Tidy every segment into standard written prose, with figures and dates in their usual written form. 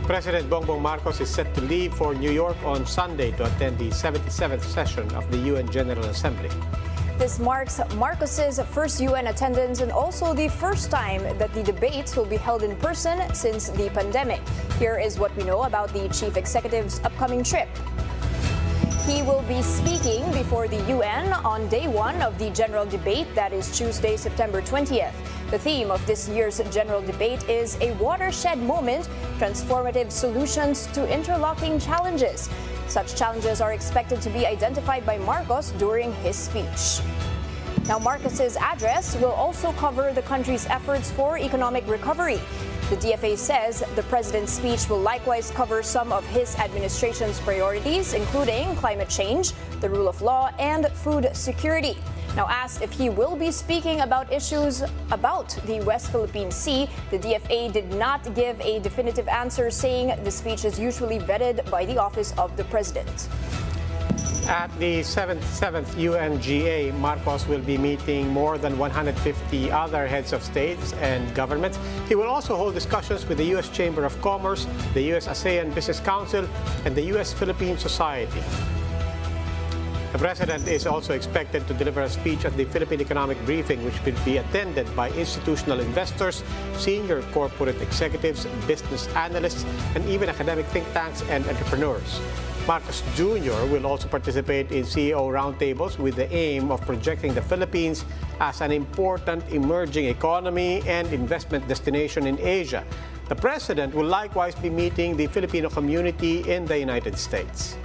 President Bongbong Marcos is set to leave for New York on Sunday to attend the 77th session of the UN General Assembly. This marks Marcos's first UN attendance and also the first time that the debates will be held in person since the pandemic. Here is what we know about the chief executive's upcoming trip. He will be speaking before the UN on day one of the general debate, that is Tuesday, September 20th. The theme of this year's general debate is a watershed moment, transformative solutions to interlocking challenges. Such challenges are expected to be identified by Marcos during his speech. Now, Marcos's address will also cover the country's efforts for economic recovery. The DFA says the president's speech will likewise cover some of his administration's priorities, including climate change, the rule of law, and food security. Now, asked if he will be speaking about issues about the West Philippine Sea, the DFA did not give a definitive answer, saying the speech is usually vetted by the Office of the President. At the 77th UNGA, Marcos will be meeting more than 150 other heads of states and governments. He will also hold discussions with the U.S. Chamber of Commerce, the U.S. ASEAN Business Council, and the U.S. Philippine Society. The president is also expected to deliver a speech at the Philippine Economic Briefing, which will be attended by institutional investors, senior corporate executives, business analysts, and even academic think tanks and entrepreneurs. Marcos Jr. will also participate in CEO roundtables with the aim of projecting the Philippines as an important emerging economy and investment destination in Asia. The president will likewise be meeting the Filipino community in the United States.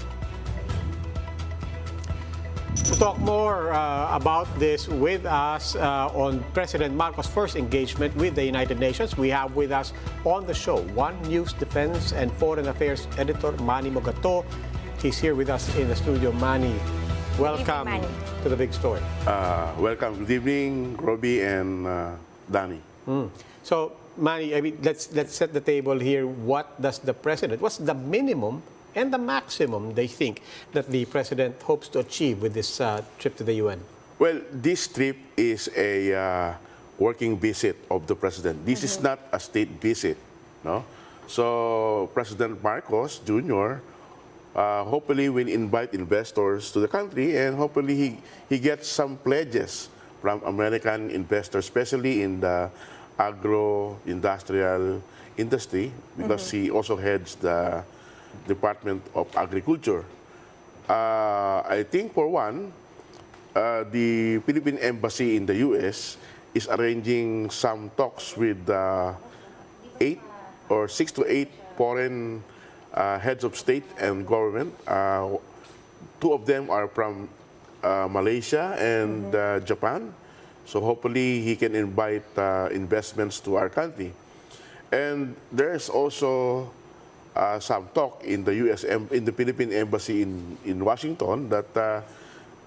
To talk more about this with us on President Marcos' first engagement with the United Nations, we have with us on the show One News Defense and Foreign Affairs Editor Manny Mogato. He's here with us in the studio. Manny, welcome to the big story. Welcome. Good evening, Robbie and Danny. So, Manny, I mean, let's set the table here. What does the president? What's the minimum and the maximum they think that the president hopes to achieve with this trip to the UN? Well, this trip is a working visit of the president. This is not a state visit, no? So President Marcos Jr. Hopefully will invite investors to the country, and hopefully he gets some pledges from American investors, especially in the agro-industrial industry, because he also heads the Department of Agriculture. I think for one, the Philippine Embassy in the U.S. is arranging some talks with 6 to 8 foreign heads of state and government. Two of them are from Malaysia and Japan. So hopefully he can invite investments to our country. And there's also some talk in the in the Philippine Embassy in Washington that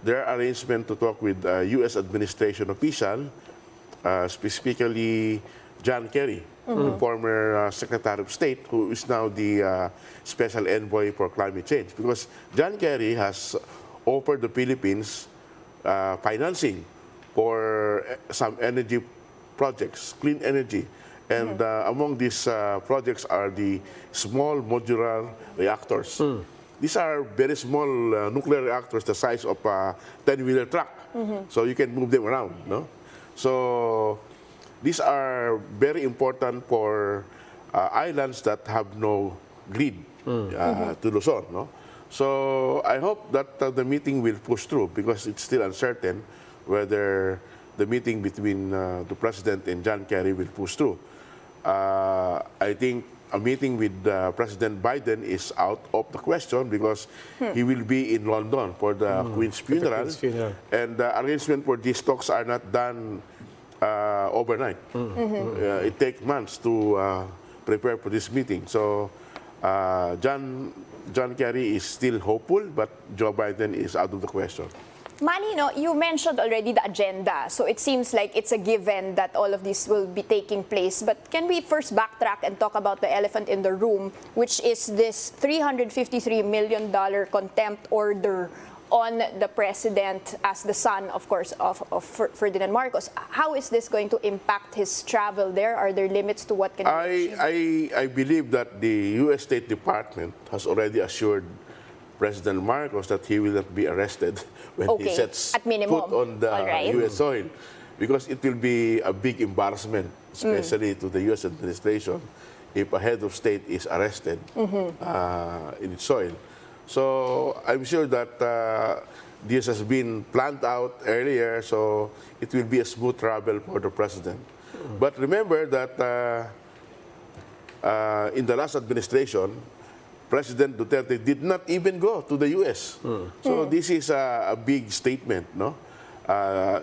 there are arrangements to talk with U.S. administration official, specifically John Kerry, the former Secretary of State, who is now the Special Envoy for Climate Change. Because John Kerry has offered the Philippines financing for some energy projects, clean energy. And among these projects are the small modular reactors. These are very small nuclear reactors the size of a 10-wheeler truck. So you can move them around. No? So these are very important for islands that have no grid to Luzon. No? So I hope that the meeting will push through, because it's still uncertain whether the meeting between the President and John Kerry will push through. I think a meeting with President Biden is out of the question, because he will be in London for the Queen's funeral. And the arrangement for these talks are not done overnight. It takes months to prepare for this meeting. So John Kerry is still hopeful, but Joe Biden is out of the question. Manny, you mentioned already the agenda, so it seems like it's a given that all of this will be taking place. But can we first backtrack and talk about the elephant in the room, which is this $353 million contempt order on the president as the son, of course, of Ferdinand Marcos. How is this going to impact his travel there? Are there limits to what can be achieved? I believe that the U.S. State Department has already assured President Marcos that he will not be arrested when he sets at minimum. foot on the U.S. soil, because it will be a big embarrassment, especially to the U.S. administration, if a head of state is arrested in its soil. So I'm sure that this has been planned out earlier, so it will be a smooth travel for the president. But remember that in the last administration, President Duterte did not even go to the U.S. So this is a big statement, no?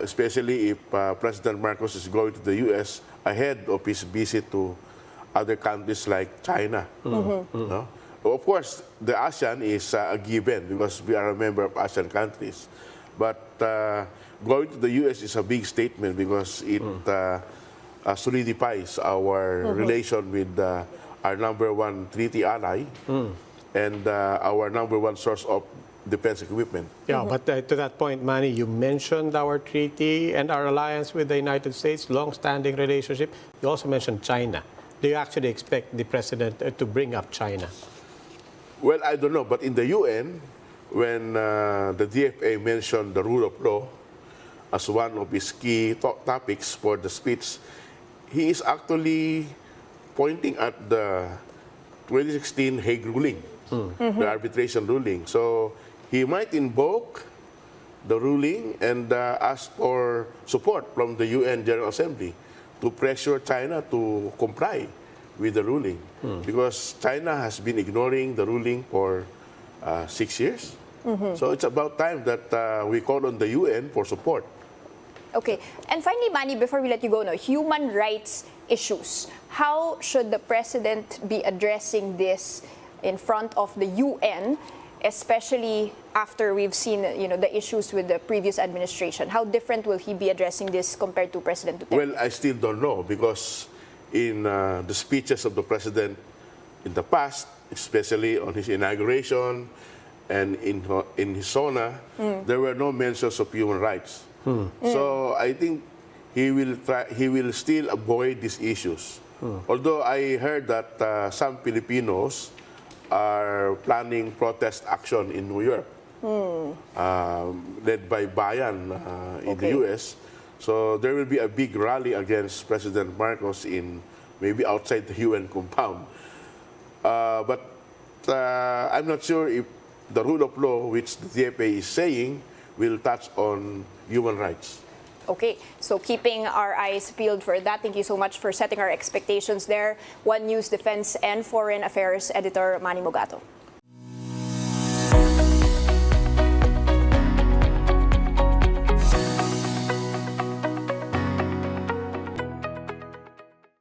Especially if President Marcos is going to the U.S. ahead of his visit to other countries like China. No? Of course, the ASEAN is a given because we are a member of ASEAN countries. But going to the U.S. is a big statement because it solidifies our relation with our #1 treaty ally and our #1 source of defense equipment. Yeah, but to that point, Manny, you mentioned our treaty and our alliance with the United States, long-standing relationship. You also mentioned China. Do you actually expect the president to bring up China? Well, I don't know, but in the UN, when the DFA mentioned the rule of law as one of his key topics for the speech, he is actually pointing at the 2016 Hague ruling, the arbitration ruling. So he might invoke the ruling and ask for support from the UN General Assembly to pressure China to comply with the ruling, because China has been ignoring the ruling for 6 years. So it's about time that we call on the UN for support. Okay. And finally, Manny, before we let you go, human rights issues. How should the president be addressing this in front of the UN, especially after we've seen the issues with the previous administration? How different will he be addressing this compared to President Duterte? Well, I still don't know, because in the speeches of the president in the past, especially on his inauguration and in his SONA, there were no mentions of human rights. So I think he will still avoid these issues. Although I heard that some Filipinos are planning protest action in New York, led by Bayan in the U.S. So there will be a big rally against President Marcos maybe outside the UN compound. But I'm not sure if the rule of law, which the DFA is saying, will touch on human rights. Okay, so keeping our eyes peeled for that. Thank you so much for setting our expectations there. One News Defense and Foreign Affairs Editor Manny Mogato.